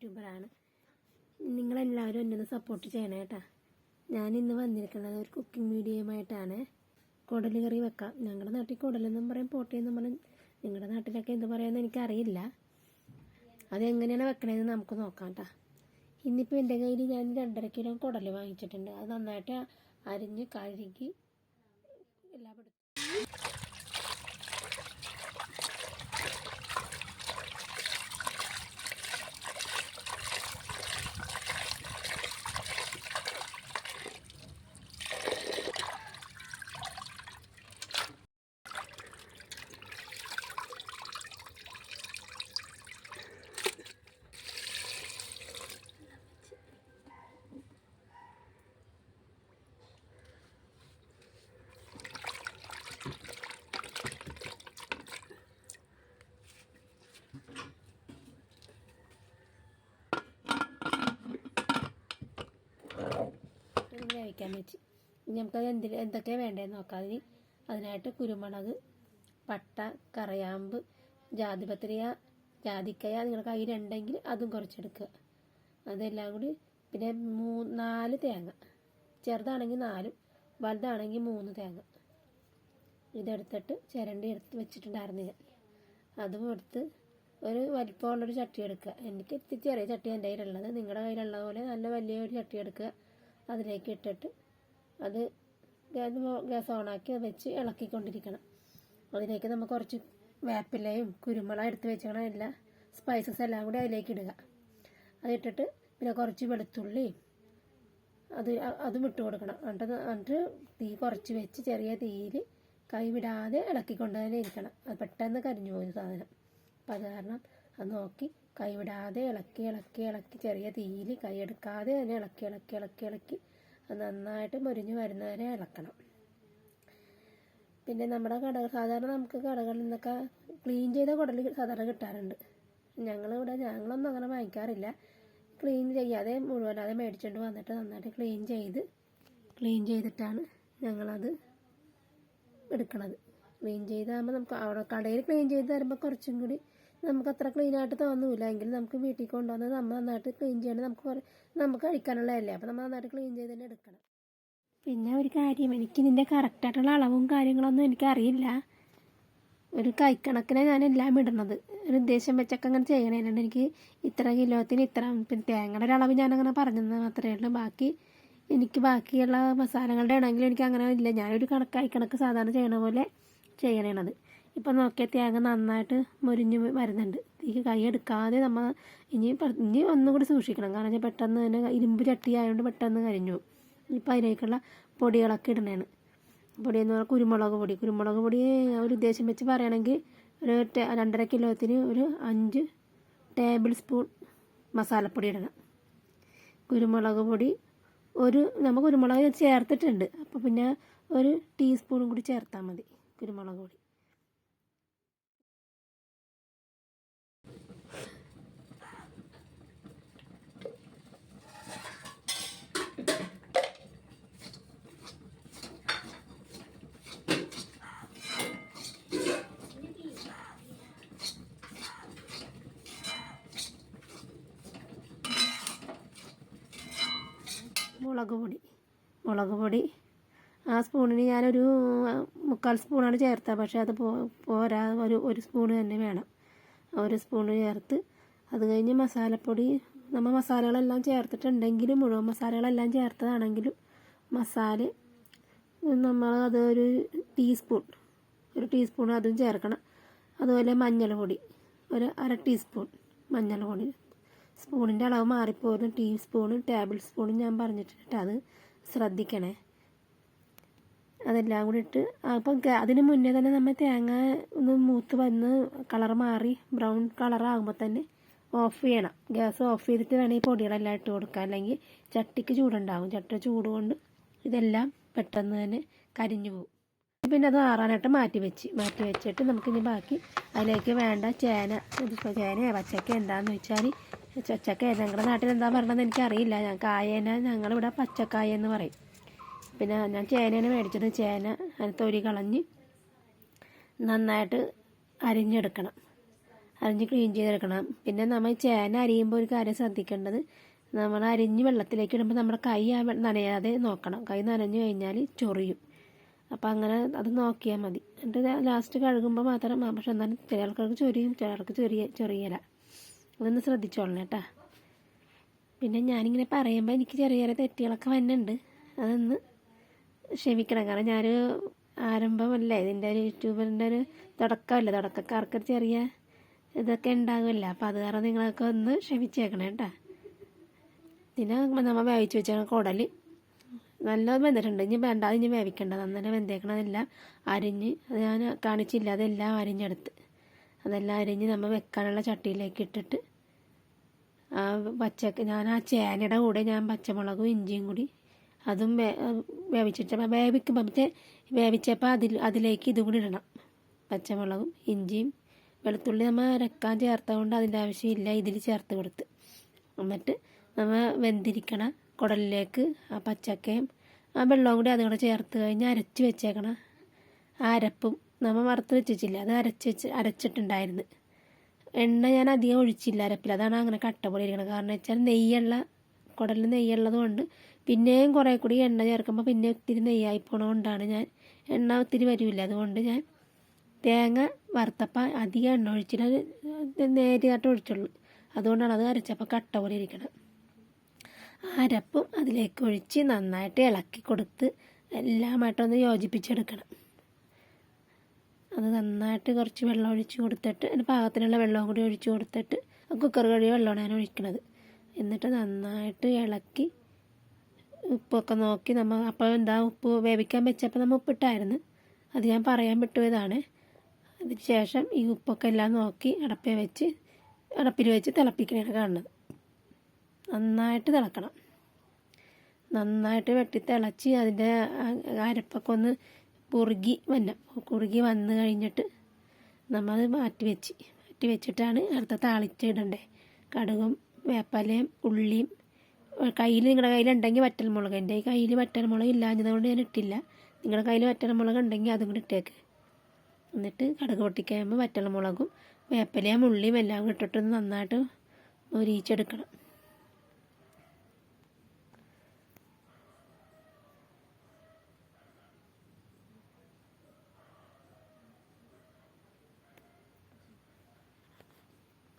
യൂട്യൂബറാണ്. നിങ്ങളെല്ലാവരും എന്നെ ഒന്ന് സപ്പോർട്ട് ചെയ്യണേ കേട്ടോ. ഞാനിന്ന് വന്നിരിക്കുന്നത് ഒരു കുക്കിംഗ് വീഡിയോയുമായിട്ടാണ്. കുടൽ കറി വെക്കാം. ഞങ്ങളുടെ നാട്ടിൽ കുടലെന്നും പറയും, പോട്ടയെന്നും പറയും. നിങ്ങളുടെ നാട്ടിലൊക്കെ എന്ത് പറയുമെന്ന് എനിക്കറിയില്ല. അതെങ്ങനെയാണ് വെക്കണതെന്ന് നമുക്ക് നോക്കാം കേട്ടോ. ഇന്നിപ്പോൾ എൻ്റെ കയ്യിൽ ഞാൻ 2.5 കിലോ കുടൽ വാങ്ങിച്ചിട്ടുണ്ട്. അത് നന്നായിട്ട് അരിഞ്ഞ് കഴുകി എല്ലാം എടുത്തു. വേവിക്കാൻ വെച്ച് നമുക്കത് എന്തൊക്കെയാണ് വേണ്ടതെന്ന് നോക്കാം. അതിനായിട്ട് കുരുമുളക്, പട്ട, കറയാമ്പ്, ജാതിപത്രിക, ജാതിക്കയ നിങ്ങളുടെ കയ്യിലുണ്ടെങ്കിൽ അതും കുറച്ചെടുക്കുക. അതെല്ലാം കൂടി പിന്നെ 4 തേങ്ങ, ചെറുതാണെങ്കിൽ 4, വലുതാണെങ്കിൽ 3 തേങ്ങ ഇതെടുത്തിട്ട് ചിരണ്ടി എടുത്ത് വെച്ചിട്ടുണ്ടായിരുന്നു ഞാൻ. അതും എടുത്ത് ഒരു വലിപ്പമുള്ളൊരു ചട്ടി എടുക്കുക. എനിക്ക് ചെറിയ ചട്ടി എൻ്റെ കയ്യിലുള്ളത്. നിങ്ങളുടെ കയ്യിലുള്ള പോലെ നല്ല വലിയൊരു ചട്ടി എടുക്കുക. അതിലേക്ക് ഇട്ടിട്ട് അത് ഗ്യാസ് ഓണാക്കി വെച്ച് ഇളക്കിക്കൊണ്ടിരിക്കണം. അതിലേക്ക് നമുക്ക് കുറച്ച് വേപ്പിലയും കുരുമുളക് എടുത്ത് വെച്ചിരിക്കണം, എല്ലാ സ്പൈസസ് എല്ലാം കൂടി അതിലേക്ക് ഇടുക. അതിട്ടിട്ട് പിന്നെ കുറച്ച് വെളുത്തുള്ളി അതും ഇട്ട് കൊടുക്കണം. എന്നിട്ട് തീ കുറച്ച് വെച്ച് ചെറിയ തീയിൽ കൈ വിടാതെ ഇളക്കിക്കൊണ്ട് തന്നെ ഇരിക്കണം. അത് പെട്ടെന്ന് കരിഞ്ഞു പോകുന്ന സാധനം. അപ്പം അത് കാരണം അത് നോക്കി കൈവിടാതെ ഇളക്കി ചെറിയ തീയിൽ കൈ എടുക്കാതെ തന്നെ ഇളക്കി അത് നന്നായിട്ട് മുരിഞ്ഞ് വരുന്നവരെ ഇളക്കണം. പിന്നെ നമ്മുടെ സാധാരണ നമുക്ക് കടകളിൽ നിന്നൊക്കെ ക്ലീൻ ചെയ്ത കുടൽ സാധാരണ കിട്ടാറുണ്ട്. ഞങ്ങളൊന്നും അങ്ങനെ വാങ്ങിക്കാറില്ല. ക്ലീൻ ചെയ്യാതെ മുഴുവനാതെ മേടിച്ചുകൊണ്ട് വന്നിട്ട് നന്നായിട്ട് ക്ലീൻ ചെയ്തിട്ടാണ് ഞങ്ങളത് എടുക്കണത്. ക്ലീൻ ചെയ്താകുമ്പോൾ നമുക്ക് അവിടെ കടയിൽ ക്ലീൻ ചെയ്ത് തരുമ്പോൾ കുറച്ചും കൂടി നമുക്ക് അത്ര ക്ലീനായിട്ട് തോന്നില്ല. എങ്കിലും നമുക്ക് വീട്ടിൽ കൊണ്ടുവന്ന് നമ്മൾ നന്നായിട്ട് ക്ലീൻ ചെയ്യണം. നമുക്ക് കഴിക്കാനുള്ളതല്ലേ. അപ്പോൾ നമ്മൾ നന്നായിട്ട് ക്ലീൻ ചെയ്ത് തന്നെ എടുക്കണം. പിന്നെ ഒരു കാര്യം, എനിക്കിതിൻ്റെ കറക്റ്റായിട്ടുള്ള അളവും കാര്യങ്ങളൊന്നും എനിക്കറിയില്ല. ഒരു കൈക്കണക്കിനെ ഞാൻ എല്ലാം ഇടണത്. ഒരു ഉദ്ദേശം വെച്ചൊക്കെ അങ്ങനെ ചെയ്യണേലുണ്ട്. എനിക്ക് ഇത്ര കിലോത്തിന് ഇത്ര, പിന്നെ തേങ്ങയുടെ ഒരു അളവ് ഞാനങ്ങനെ പറഞ്ഞത് മാത്രമേ ഉള്ളൂ. ബാക്കിയുള്ള മസാലകളുടെ ആണെങ്കിലും എനിക്ക് അങ്ങനെ ഇല്ല. ഞാനൊരു കൈക്കണക്ക് സാധാരണ ചെയ്യണ പോലെ ചെയ്യണത്. ഇപ്പം നോക്കിയാൽ തേങ്ങ നന്നായിട്ട് മുരിഞ്ഞ് വരുന്നുണ്ട്. തീ കൈ എടുക്കാതെ നമ്മൾ ഇനി ഒന്നും കൂടി സൂക്ഷിക്കണം. കാരണം വെച്ചാൽ പെട്ടെന്ന് തന്നെ ഇരുമ്പ് ചട്ടി ആയതുകൊണ്ട് പെട്ടെന്ന് കരിഞ്ഞു. ഇപ്പം അതിലേക്കുള്ള പൊടികളൊക്കെ ഇടണേണ്. പൊടി എന്ന് പറഞ്ഞാൽ കുരുമുളക് പൊടി ഒരു ഉദ്ദേശം വെച്ച് പറയുകയാണെങ്കിൽ ഒരു 2.5 കിലോത്തിന് ഒരു 5 ടേബിൾ സ്പൂൺ മസാലപ്പൊടി ഇടണം. കുരുമുളക് പൊടി നമ്മൾ കുരുമുളക് ചേർത്തിട്ടുണ്ട്. അപ്പോൾ പിന്നെ ഒരു ടീസ്പൂണും കൂടി ചേർത്താൽ മതി കുരുമുളക് പൊടി. മുളക് പൊടി ആ സ്പൂണിന് ഞാനൊരു 3/4 സ്പൂണാണ് ചേർത്തത്. പക്ഷേ അത് പോരാ, ഒരു സ്പൂണ് തന്നെ വേണം. 1 സ്പൂണ് ചേർത്ത് അത് കഴിഞ്ഞ് മസാലപ്പൊടി നമ്മൾ മസാലകളെല്ലാം ചേർത്തിട്ടുണ്ടെങ്കിലും മുഴുവൻ മസാലകളെല്ലാം ചേർത്തതാണെങ്കിലും മസാല നമ്മൾ അതൊരു ടീസ്പൂൺ അതും ചേർക്കണം. അതുപോലെ മഞ്ഞൾ പൊടി ഒരു 1/2 ടീസ്പൂൺ മഞ്ഞൾ പൊടി. സ്പൂണിൻ്റെ അളവ് മാറിപ്പോകുന്നു. ടീസ്പൂണും ടേബിൾ സ്പൂണും ഞാൻ പറഞ്ഞിട്ടുണ്ട്. അത് ശ്രദ്ധിക്കണേ. അതെല്ലാം കൂടി ഇട്ട് അപ്പം അതിന് മുന്നേ തന്നെ നമ്മൾ തേങ്ങ ഒന്ന് മൂത്ത് വന്ന് കളർ മാറി ബ്രൗൺ കളറാകുമ്പോൾ തന്നെ ഓഫ് ചെയ്യണം. ഗ്യാസ് ഓഫ് ചെയ്തിട്ട് വേണം ഈ പൊടികളെല്ലാം ഇട്ട് കൊടുക്കുക. അല്ലെങ്കിൽ ചട്ടിക്ക് ചൂടുണ്ടാകും. ചട്ടിയുടെ ചൂട് കൊണ്ട് ഇതെല്ലാം പെട്ടെന്ന് തന്നെ കരിഞ്ഞു പോകും. പിന്നെ അത് ആറാനായിട്ട് മാറ്റി വെച്ചിട്ട് നമുക്കിനി ബാക്കി അതിലേക്ക് വേണ്ട ചേനയോ പച്ചക്ക എന്താണെന്ന് വെച്ചാൽ ചച്ചക്ക ഞങ്ങളുടെ നാട്ടിൽ എന്താ പറയണമെന്ന് എനിക്കറിയില്ല. ഞങ്ങളിവിടെ പച്ചക്കായ എന്ന് പറയും. പിന്നെ ഞാൻ ചേനയാണ് മേടിച്ചത്. ചേന തൊലി കളഞ്ഞ് നന്നായിട്ട് അരിഞ്ഞെടുക്കണം. അരിഞ്ഞ് ക്ലീൻ ചെയ്തെടുക്കണം. പിന്നെ നമ്മൾ ചേന അരിയുമ്പോൾ ഒരു കാര്യം ശ്രദ്ധിക്കേണ്ടത്, നമ്മൾ അരിഞ്ഞ് വെള്ളത്തിലേക്ക് ഇടുമ്പോൾ നമ്മുടെ കൈ നനയാതെ നോക്കണം. കൈ നനഞ്ഞു കഴിഞ്ഞാൽ ചൊറിയും. അപ്പോൾ അങ്ങനെ അത് നോക്കിയാൽ മതി. എന്നിട്ട് ലാസ്റ്റ് കഴുകുമ്പോൾ മാത്രം, പക്ഷെ എന്നാലും ചില ആൾക്കാർക്ക് ചൊറിയും, ചില ആൾക്ക് ചൊറിയല. അതൊന്ന് ശ്രദ്ധിച്ചോളണം കേട്ടോ. പിന്നെ ഞാനിങ്ങനെ പറയുമ്പോൾ എനിക്ക് ചെറിയ ചെറിയ തെറ്റുകളൊക്കെ വന്നുണ്ട്. അതൊന്ന് ക്ഷമിക്കണം. കാരണം ഞാനൊരു ആരംഭമല്ലേ, ഇതിൻ്റെ ഒരു യൂട്യൂബറിൻ്റെ ഒരു തുടക്കമല്ലേ, തുടക്കക്കാർക്ക് ചെറിയ ഇതൊക്കെ ഉണ്ടാകുമല്ല. അപ്പോൾ അത് കാരണം നിങ്ങളൊക്കെ ഒന്ന് ക്ഷമിച്ചേക്കണം കേട്ടോ. പിന്നെ നമ്മൾ വേവിച്ച് വെച്ചാൽ കുടൽ നല്ലത് വെന്തിട്ടുണ്ട്. ഇനി വേണ്ട, അത് ഇനി വേവിക്കേണ്ടത് അന്നേരം വെന്തേക്കണതെല്ലാം അരിഞ്ഞ്, അത് ഞാൻ കാണിച്ചില്ല, അതെല്ലാം അരിഞ്ഞെടുത്ത് അതെല്ലാം അരിഞ്ഞ് നമ്മൾ വെക്കാനുള്ള ചട്ടിയിലേക്ക് ഇട്ടിട്ട് ഞാൻ ആ ചേനയുടെ കൂടെ ഞാൻ പച്ചമുളകും ഇഞ്ചിയും കൂടി അതും വേവിച്ചപ്പോൾ അതിലേക്ക് ഇതും കൂടി ഇടണം. പച്ചമുളകും ഇഞ്ചിയും വെളുത്തുള്ളി നമ്മൾ അരക്കാൻ ചേർത്തതുകൊണ്ട് അതിൻ്റെ ആവശ്യമില്ല, ഇതിൽ ചേർത്ത് കൊടുത്ത്. എന്നിട്ട് നമ്മൾ വെന്തിരിക്കണ കുടലിലേക്ക് ആ പച്ചക്കയും ആ വെള്ളവും കൂടി അതും കൂടെ ചേർത്ത് കഴിഞ്ഞ് അരച്ച് വെച്ചേക്കണം. ആ അരപ്പും നമ്മൾ വറുത്ത് വെച്ചില്ല, അത് അരച്ചിട്ടുണ്ടായിരുന്നു. എണ്ണ ഞാൻ അധികം ഒഴിച്ചില്ല അരപ്പിൽ, അതാണ് അങ്ങനെ കട്ട പോലെ ഇരിക്കണം. കാരണം വെച്ചാൽ കുടലിൽ നെയ്യുള്ളത് കൊണ്ട് പിന്നെയും കുറേ കൂടി എണ്ണ ചേർക്കുമ്പോൾ പിന്നെ ഒത്തിരി നെയ്യായി പോണതുകൊണ്ടാണ് ഞാൻ എണ്ണ ഒത്തിരി വരില്ല. അതുകൊണ്ട് ഞാൻ തേങ്ങ വറുത്തപ്പോൾ അധികം എണ്ണ ഒഴിച്ചില്ല, നേരിയായിട്ട് ഒഴിച്ചുള്ളൂ. അതുകൊണ്ടാണ് അത് അരച്ചപ്പോൾ കട്ട പോലെ ഇരിക്കണം. അരപ്പും അതിലേക്ക് ഒഴിച്ച് നന്നായിട്ട് ഇളക്കി കൊടുത്ത് എല്ലാമായിട്ടൊന്ന് യോജിപ്പിച്ചെടുക്കണം. അത് നന്നായിട്ട് കുറച്ച് വെള്ളം ഒഴിച്ച് കൊടുത്തിട്ട്, അതിന് പാകത്തിനുള്ള വെള്ളവും കൂടി ഒഴിച്ച് കൊടുത്തിട്ട്, കുക്കർ കഴിയ വെള്ളമാണ് ഞാൻ ഒഴിക്കണത്. എന്നിട്ട് നന്നായിട്ട് ഇളക്കി ഉപ്പൊക്കെ നോക്കി, നമ്മൾ അപ്പോൾ ഉപ്പ് വേവിക്കാൻ വെച്ചപ്പോൾ നമ്മൾ ഉപ്പിട്ടായിരുന്നു, അത് ഞാൻ പറയാൻ വിട്ടുപോയതാണ്. അതിന് ശേഷം ഈ ഉപ്പൊക്കെ എല്ലാം നോക്കി അടപ്പിൽ വെച്ച് തിളപ്പിക്കണതാണ് കാണുന്നത്. നന്നായിട്ട് തിളക്കണം. നന്നായിട്ട് വെട്ടി തിളച്ച് അതിൻ്റെ അരപ്പൊക്കെ ഒന്ന് കുറുകി വന്ന് കഴിഞ്ഞിട്ട് നമ്മളത് മാറ്റി വെച്ചിട്ടാണ് അടുത്ത താളിച്ചിടണ്ടേ. കടുകും വേപ്പലയും ഉള്ളിയും നിങ്ങളുടെ കയ്യിലുണ്ടെങ്കിൽ വറ്റൽമുളക്. എൻ്റെ കയ്യിൽ വറ്റൽമുളക് ഇല്ലാഞ്ഞതുകൊണ്ട് ഞാൻ ഇട്ടില്ല. നിങ്ങളുടെ കയ്യിൽ വറ്റൽമുളക് ഉണ്ടെങ്കിൽ അതും കൂടി ഇട്ടേക്ക്. എന്നിട്ട് കടുക് പൊട്ടിക്കഴിയുമ്പോൾ വറ്റൽമുളകും വേപ്പലയും ഉള്ളിയും എല്ലാം കൂടി ഇട്ടിട്ട് നന്നായിട്ട് മൊരിയിച്ചെടുക്കണം.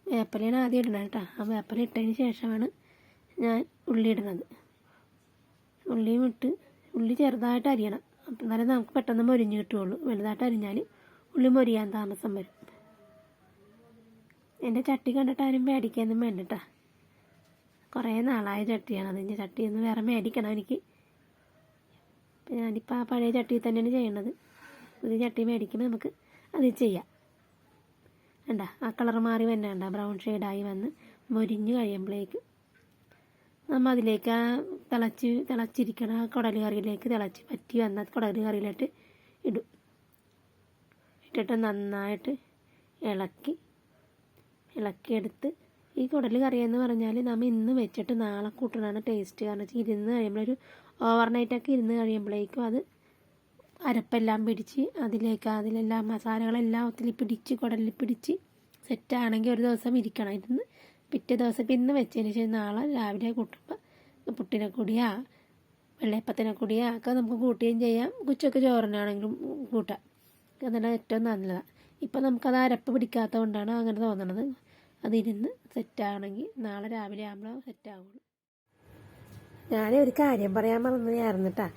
വേപ്പലയാണ് ആദ്യം ഇടണം കേട്ടോ. ആ വേപ്പല ഇട്ടതിന് ശേഷമാണ് ഞാൻ ഉള്ളി ഇടുന്നത്. ഉള്ളിയും ഇട്ട് ഉള്ളി ചെറുതായിട്ട് അരിയണം, അപ്പം എന്നാലേ നമുക്ക് പെട്ടെന്ന് മൊരിഞ്ഞ് കിട്ടുകയുള്ളൂ. വലുതായിട്ട് അരിഞ്ഞാൽ ഉള്ളി മൊരിയാൻ താമസം വരും. എൻ്റെ ചട്ടി കണ്ടിട്ട് ആരും മേടിക്കാനൊന്നും വേണ്ട കേട്ടോ. കുറേ നാളായ ചട്ടിയാണ്, അതിൻ്റെ ചട്ടിയൊന്ന് വേറെ മേടിക്കണം എനിക്ക്. ഞാനിപ്പോൾ ആ പഴയ ചട്ടിയിൽ തന്നെയാണ് ചെയ്യണത്. പുതിയ ചട്ടി മേടിക്കുമ്പോൾ നമുക്ക് അത് ചെയ്യാം. വേണ്ട, ആ കളർ മാറി വേണ്ട, ബ്രൗൺ ഷെയ്ഡായി വന്ന് മൊരിഞ്ഞ് കഴിയുമ്പോഴേക്ക് നമ്മൾ അതിലേക്ക് ആ തിളച്ചിരിക്കണ കുടൽ കറിയിലേക്ക് പറ്റി വന്ന കുടൽ കറിയിലോട്ട് ഇട്ടിട്ട് നന്നായിട്ട് ഇളക്കിയെടുത്ത്, ഈ കുടൽ കറിയെന്ന് പറഞ്ഞാൽ നമ്മൾ ഇന്ന് വെച്ചിട്ട് നാളെ കൂട്ടണതാണ് ടേസ്റ്റ്. കാരണം വെച്ചാൽ ഇരുന്ന് കഴിയുമ്പോഴൊരു ഓവർനൈറ്റൊക്കെ ഇരുന്ന് കഴിയുമ്പോഴേക്കും അത് അരപ്പെല്ലാം പിടിച്ച് അതിലെല്ലാം മസാലകളെല്ലാം ഒത്തിരി കുടലിൽ പിടിച്ച് സെറ്റാണെങ്കിൽ ഒരു ദിവസം ഇരിക്കണം. ഇരുന്ന് പിറ്റേ ദിവസം ഇന്ന് വെച്ചതിന് ശേഷം നാളെ രാവിലെ കൂട്ടുമ്പോൾ പുട്ടിനെ കൂടിയാ വെള്ളയപ്പത്തിനെ കൂടിയാ ഒക്കെ നമുക്ക് കൂട്ടുകയും ചെയ്യാം. ഉച്ചക്ക് ചോറിനാണെങ്കിലും കൂട്ടാം. അതെല്ലാം ഏറ്റവും നല്ലതാണ്. ഇപ്പം നമുക്കത് അരപ്പ് പിടിക്കാത്തത് കൊണ്ടാണ് അങ്ങനെ തോന്നണത്. അതിരുന്ന് സെറ്റാണെങ്കിൽ നാളെ രാവിലെ ആകുമ്പോൾ സെറ്റാവുള്ളൂ. ഞാനൊരു കാര്യം പറയാൻ മറന്നതായിരുന്നു കേട്ടോ.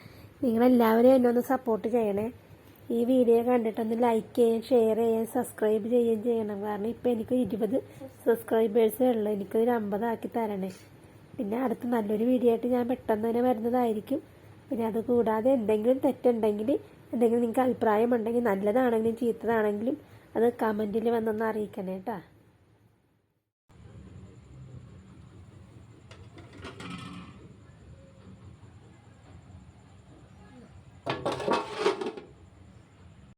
നിങ്ങളെല്ലാവരും എന്നെ ഒന്ന് സപ്പോർട്ട് ചെയ്യണേ. ഈ വീഡിയോ കണ്ടിട്ടൊന്ന് ലൈക്ക് ചെയ്യുകയും ഷെയർ ചെയ്യുകയും സബ്സ്ക്രൈബ് ചെയ്യുകയും ചെയ്യണം. കാരണം ഇപ്പോൾ എനിക്ക് 20 സബ്സ്ക്രൈബേഴ്സേ ഉള്ളൂ. എനിക്കൊരു 50 ആക്കി തരണേ. പിന്നെ അടുത്ത നല്ലൊരു വീഡിയോ ആയിട്ട് ഞാൻ പെട്ടെന്ന് തന്നെ വരുന്നതായിരിക്കും. പിന്നെ അത് കൂടാതെ എന്തെങ്കിലും തെറ്റുണ്ടെങ്കിൽ, എന്തെങ്കിലും നിങ്ങൾക്ക് അഭിപ്രായമുണ്ടെങ്കിൽ, നല്ലതാണെങ്കിലും ചീത്തതാണെങ്കിലും അത് കമൻറ്റിൽ വന്നൊന്ന് അറിയിക്കണേ കേട്ടോ.